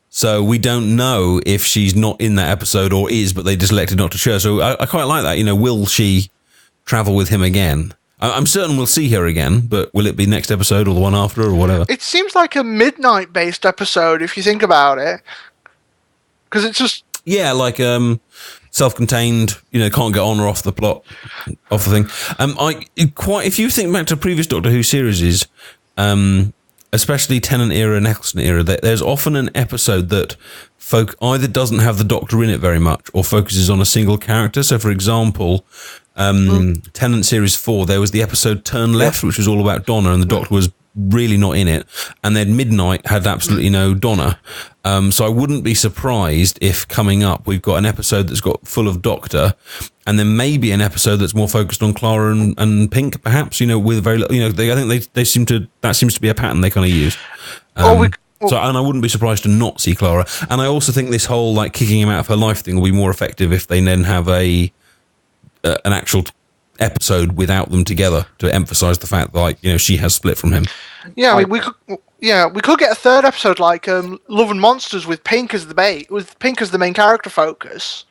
So we don't know if she's not in that episode or is, but they just elected not to show. So I quite like that. Will she travel with him again? I'm certain we'll see her again, but will it be next episode or the one after or whatever? It seems like a midnight-based episode if you think about it. Because it's just... Yeah, like self-contained, can't get on or off the plot, off the thing. If you think back to previous Doctor Who series, especially Tennant era and Eccleston era, there's often an episode that either doesn't have the Doctor in it very much or focuses on a single character. So, for example, Tennant Series 4, there was the episode Turn Left, which was all about Donna, and the Doctor was really not in it. And then Midnight had absolutely no Donna. So I wouldn't be surprised if coming up we've got an episode that's got full of Doctor, and then maybe an episode that's more focused on Clara and Pink, perhaps. With very, I think they seem to, that seems to be a pattern they kind of use. So, and I wouldn't be surprised to not see Clara. And I also think this whole kicking him out of her life thing will be more effective if they then have an actual episode without them together to emphasize the fact that she has split from him. Yeah, we could get a third episode like Love and Monsters with Pink as the main character focus.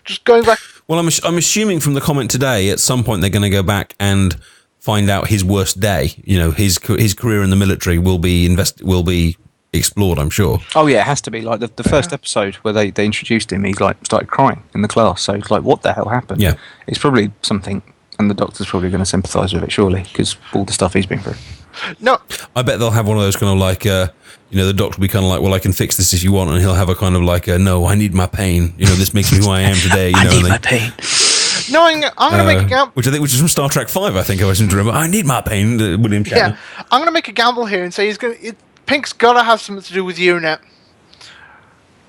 Just going back. Well, I'm assuming from the comment today, at some point they're going to go back and find out his worst day. His career in the military will be explored, I'm sure. Oh yeah, it has to be. Like the first episode where they introduced him, he started crying in the class. So it's like, what the hell happened? Yeah, it's probably something, and the Doctor's probably going to sympathise with it, surely, because all the stuff he's been through. No, I bet they'll have one of those kind of the Doctor will be kind of like, well, I can fix this if you want, and he'll have a kind of no, I need my pain. This makes me who I am today. I need my pain. No, I'm going to make a gamble. Which is from Star Trek 5, I think. I was remember. I need my pain, William Shatner. Yeah, I'm going to make a gamble here and say Pink's got to have something to do with UNIT.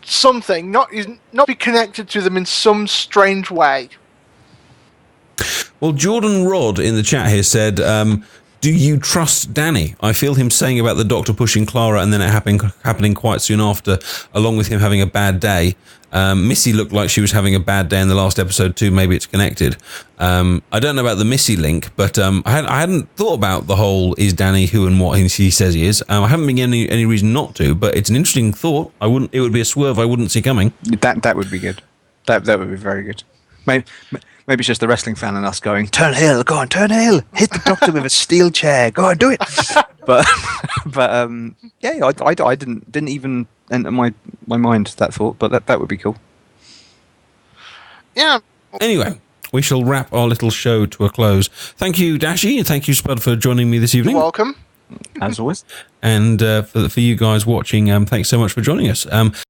Something, not be connected to them in some strange way. Well, Jordan Rod in the chat here said, do you trust Danny? I feel him saying about the Doctor pushing Clara and then it happening quite soon after, along with him having a bad day. Missy looked like she was having a bad day in the last episode too. Maybe it's connected. I don't know about the Missy link, but I hadn't thought about the whole is Danny who and what he says he is. I haven't been given any reason not to, but it's an interesting thought. It would be a swerve I wouldn't see coming. That would be good. That would be very good. Maybe it's just the wrestling fan and us going, turn heel, go on, turn heel, hit the Doctor with a steel chair, go on, do it. but yeah, I didn't even enter my mind that thought, but that would be cool. Yeah. Anyway, we shall wrap our little show to a close. Thank you, Dashi, and thank you, Spud, for joining me this evening. You're welcome. As always. And for you guys watching, thanks so much for joining us.